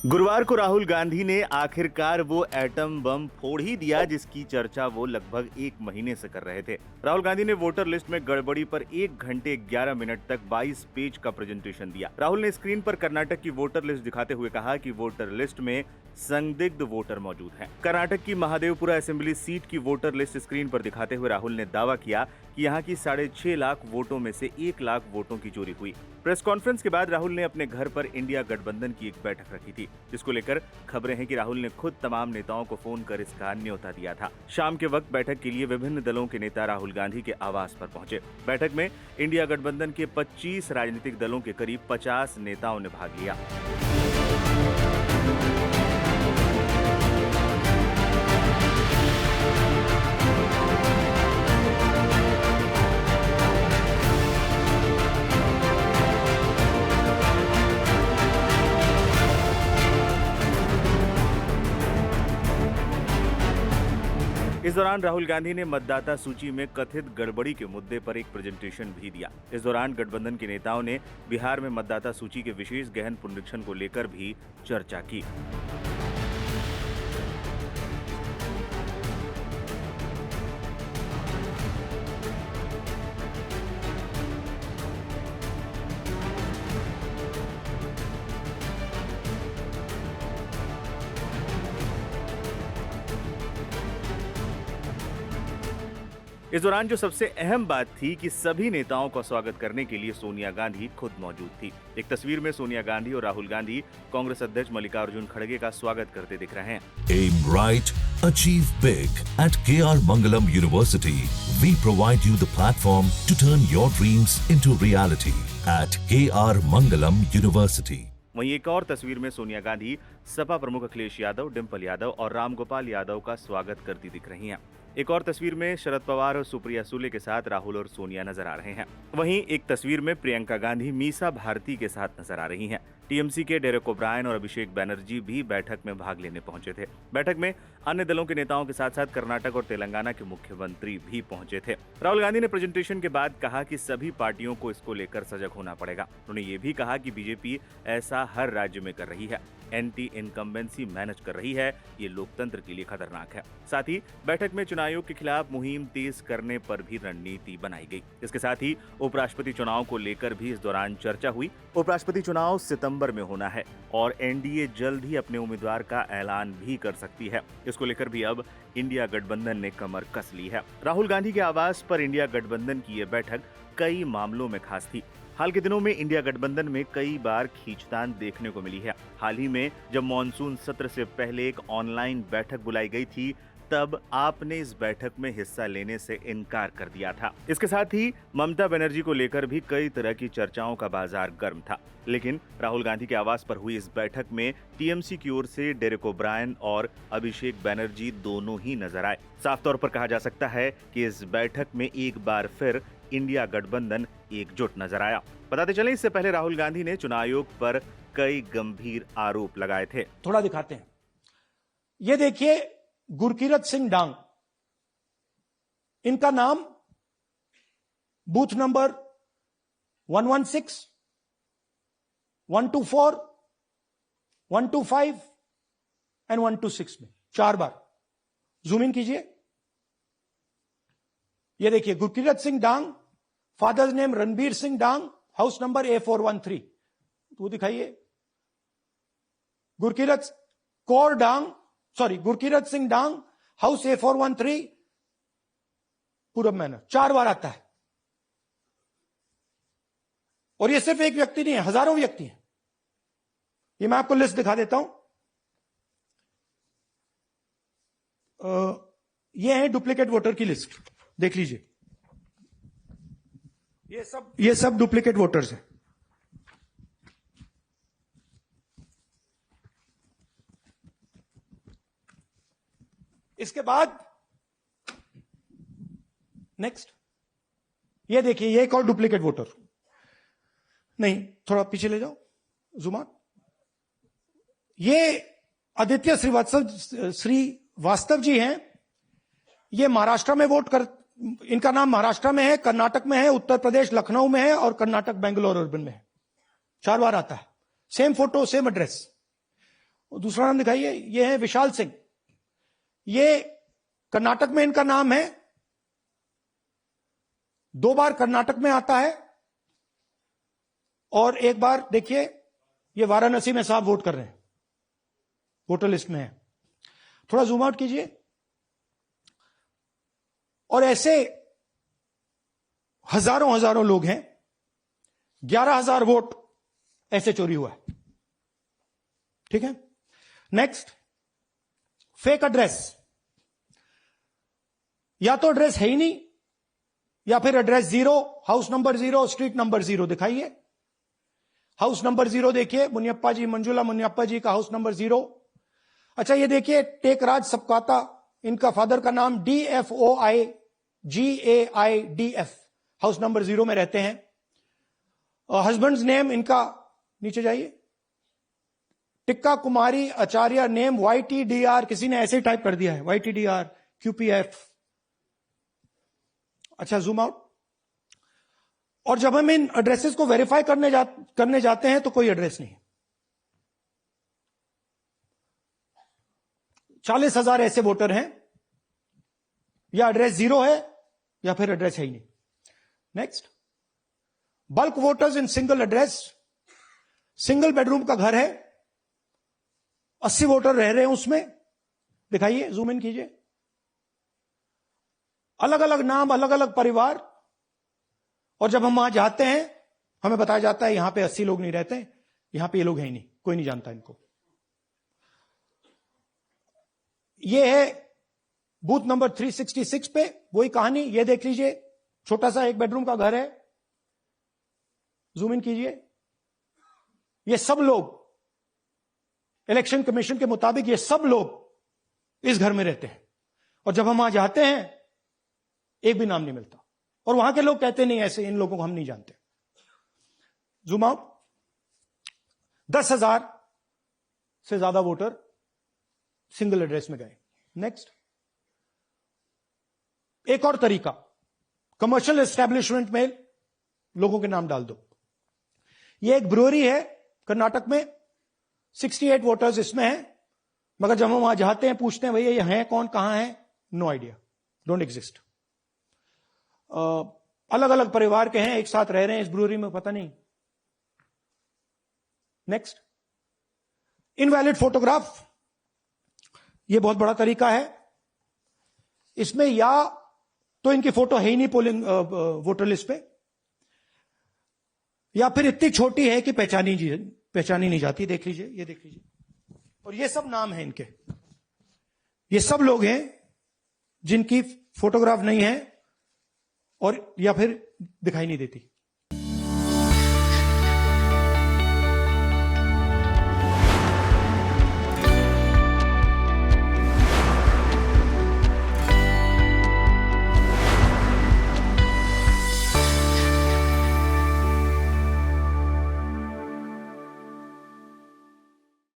गुरुवार को राहुल गांधी ने आखिरकार वो एटम बम फोड़ ही दिया जिसकी चर्चा वो लगभग एक महीने से कर रहे थे। राहुल गांधी ने वोटर लिस्ट में गड़बड़ी पर 1 घंटे 11 मिनट तक 22 पेज का प्रेजेंटेशन दिया। राहुल ने स्क्रीन पर कर्नाटक की वोटर लिस्ट दिखाते हुए कहा कि वोटर लिस्ट में संदिग्ध वोटर मौजूद हैं। कर्नाटक की महादेवपुरा असेंबली सीट की वोटर लिस्ट स्क्रीन पर दिखाते हुए राहुल ने दावा किया कि यहाँ की 6.5 लाख वोटों में से 1 लाख वोटों की चोरी हुई। प्रेस कॉन्फ्रेंस के बाद राहुल ने अपने घर पर इंडिया गठबंधन की एक बैठक रखी थी, जिसको लेकर खबरें हैं कि राहुल ने खुद तमाम नेताओं को फोन कर इसका न्योता दिया था। शाम के वक्त बैठक के लिए विभिन्न दलों के नेता राहुल गांधी के आवास पर पहुंचे। बैठक में इंडिया गठबंधन के 25 राजनीतिक दलों के करीब 50 नेताओं ने भाग लिया। इस दौरान राहुल गांधी ने मतदाता सूची में कथित गड़बड़ी के मुद्दे पर एक प्रेजेंटेशन भी दिया। इस दौरान गठबंधन के नेताओं ने बिहार में मतदाता सूची के विशेष गहन पुनरीक्षण को लेकर भी चर्चा की। इस दौरान जो सबसे अहम बात थी कि सभी नेताओं का स्वागत करने के लिए सोनिया गांधी खुद मौजूद थी। एक तस्वीर में सोनिया गांधी और राहुल गांधी कांग्रेस अध्यक्ष मल्लिकार्जुन खड़गे का स्वागत करते दिख रहे हैं। Aim right, achieve big. At KR Mangalam University, we provide you the platform to turn your dreams into reality. At KR Mangalam University. वहीं एक और तस्वीर में सोनिया गांधी सपा प्रमुख अखिलेश यादव, डिम्पल यादव और रामगोपाल यादव का स्वागत करती दिख रही हैं। एक और तस्वीर में शरद पवार और सुप्रिया सुले के साथ राहुल और सोनिया नजर आ रहे हैं। वहीं एक तस्वीर में प्रियंका गांधी मीसा भारती के साथ नजर आ रही हैं। टीएमसी के डेरेक ओब्रायन और अभिषेक बैनर्जी भी बैठक में भाग लेने पहुंचे थे। बैठक में अन्य दलों के नेताओं के साथ साथ कर्नाटक और तेलंगाना के मुख्यमंत्री भी पहुंचे थे। राहुल गांधी ने प्रेजेंटेशन के बाद कहा कि सभी पार्टियों को इसको लेकर सजग होना पड़ेगा। उन्होंने ये भी कहा कि बीजेपी ऐसा हर राज्य में कर रही है, एंटी इनकम्बेंसी मैनेज कर रही है, ये लोकतंत्र के लिए खतरनाक है। साथ ही बैठक में चुनाव आयोग के खिलाफ मुहिम तेज करने पर भी रणनीति बनाई गई। इसके साथ ही उपराष्ट्रपति चुनाव को लेकर भी इस दौरान चर्चा हुई। उपराष्ट्रपति चुनाव सितंबर में होना है और एनडीए जल्द ही अपने उम्मीदवार का ऐलान भी कर सकती है। इसको लेकर भी अब इंडिया गठबंधन ने कमर कस ली है। राहुल गांधी के आवास पर इंडिया गठबंधन की यह बैठक कई मामलों में खास थी। हाल के दिनों में इंडिया गठबंधन में कई बार खींचतान देखने को मिली है। हाल ही में जब मॉनसून सत्र से पहले एक ऑनलाइन बैठक बुलाई गई थी, तब आपने इस बैठक में हिस्सा लेने से इनकार कर दिया था। इसके साथ ही ममता बनर्जी को लेकर भी कई तरह की चर्चाओं का बाजार गर्म था। लेकिन राहुल गांधी के आवास पर हुई इस बैठक में टीएमसी की ओर से डेरेक ओब्रायन और अभिषेक बैनर्जी दोनों ही नजर आए। साफ तौर पर कहा जा सकता है कि इस बैठक में एक बार फिर इंडिया गठबंधन एकजुट नजर आया। बताते चलें, इससे पहले राहुल गांधी ने चुनाव आयोग पर कई गंभीर आरोप लगाए थे। थोड़ा दिखाते हैं। ये देखिए, गुरकीरत सिंह डांग, इनका नाम बूथ नंबर 116, 124, 125 एंड 126 में 4 बार जूम इन कीजिए। ये देखिए, गुरकीरत सिंह डांग, फादर्स नेम रणबीर सिंह डांग, हाउस नंबर A413, वो दिखाइए। गुरकीरत सिंह डांग, हाउस A413, पूरब मैनर, 4 बार आता है। और ये सिर्फ एक व्यक्ति नहीं है, हजारों व्यक्ति हैं। ये मैं आपको लिस्ट दिखा देता हूं। ये है डुप्लीकेट वोटर की लिस्ट, देख लीजिए। ये सब डुप्लीकेट वोटर्स हैं। इसके बाद नेक्स्ट, ये देखिए, ये एक और डुप्लीकेट वोटर। नहीं, थोड़ा पीछे ले जाओ, जुमा। ये आदित्य श्रीवास्तव जी हैं। ये महाराष्ट्र में वोट कर, इनका नाम महाराष्ट्र में है, कर्नाटक में है, उत्तर प्रदेश लखनऊ में है और कर्नाटक बेंगलोर अर्बन में है। 4 बार आता है। Same photo, same address. दूसरा नाम दिखाइए, ये है विशाल सिंह। ये कर्नाटक में इनका नाम है, 2 बार कर्नाटक में आता है और 1 बार देखिए ये वाराणसी में साहब वोट कर रहे हैं, वोटर लिस्ट में है। थोड़ा जूम आउट कीजिए। और ऐसे हजारों लोग हैं, 11,000 वोट ऐसे चोरी हुआ है। ठीक है, नेक्स्ट, फेक एड्रेस। या तो एड्रेस है ही नहीं, या फिर address 0, house number 0, street number 0 दिखाइए। हाउस नंबर 0 देखिए, मुनियप्पा जी, मंजुला मुनियप्पा जी का हाउस नंबर 0। अच्छा ये देखिए, टेकराज सबकाता, इनका फादर का नाम DFOIGAIDF, हाउस नंबर 0 में रहते हैं। हस्बैंड्स नेम इनका, नीचे जाइए, टिक्का कुमारी आचार्य, नेम YTDR, किसी ने ऐसे ही टाइप कर दिया है, YTDR QPF। अच्छा जूम आउट। और जब हम इन एड्रेसेस को वेरीफाई करने जाते हैं तो कोई एड्रेस नहीं। 40,000 ऐसे वोटर हैं, या एड्रेस 0 है या फिर एड्रेस है ही नहीं। Next, bulk voters in single address. Single bedroom का घर है, 80 वोटर रह रहे हैं उसमें, दिखाइए, जूम इन कीजिए। अलग अलग नाम, अलग अलग परिवार, और जब हम वहां जाते हैं हमें बताया जाता है यहां पे 80 लोग नहीं रहते, यहां पे ये लोग हैं ही नहीं, कोई नहीं जानता इनको। ये है बूथ नंबर 366 पे वही कहानी, ये देख लीजिए, छोटा सा 1 बेडरूम का घर है, जूम इन कीजिए। ये सब लोग इलेक्शन कमीशन के मुताबिक, ये सब लोग इस घर में रहते हैं, और जब हम वहां जाते हैं एक भी नाम नहीं मिलता, और वहां के लोग कहते नहीं ऐसे, इन लोगों को हम नहीं जानते। Zoom out. 10,000 से ज्यादा वोटर सिंगल एड्रेस में गए। नेक्स्ट, एक और तरीका, कमर्शियल एस्टेब्लिशमेंट में लोगों के नाम डाल दो। ये एक ब्रूअरी है कर्नाटक में, 68 वोटर्स इसमें हैं, मगर जब हम वहां जाते हैं पूछते हैं भैया ये हैं कौन, कहां है, नो आइडिया, डोंट एग्जिस्ट। अलग अलग परिवार के हैं, एक साथ रह रहे हैं इस ब्रूअरी में, पता नहीं। Next, invalid photograph. ये बहुत बड़ा तरीका है। इसमें या तो इनकी फोटो है ही नहीं पोलिंग वोटर लिस्ट पे, या फिर इतनी छोटी है कि पहचानी नहीं जाती। देख लीजिए, ये देख लीजिए, और ये सब नाम है इनके, ये सब लोग हैं जिनकी फोटोग्राफ नहीं है और या फिर दिखाई नहीं देती।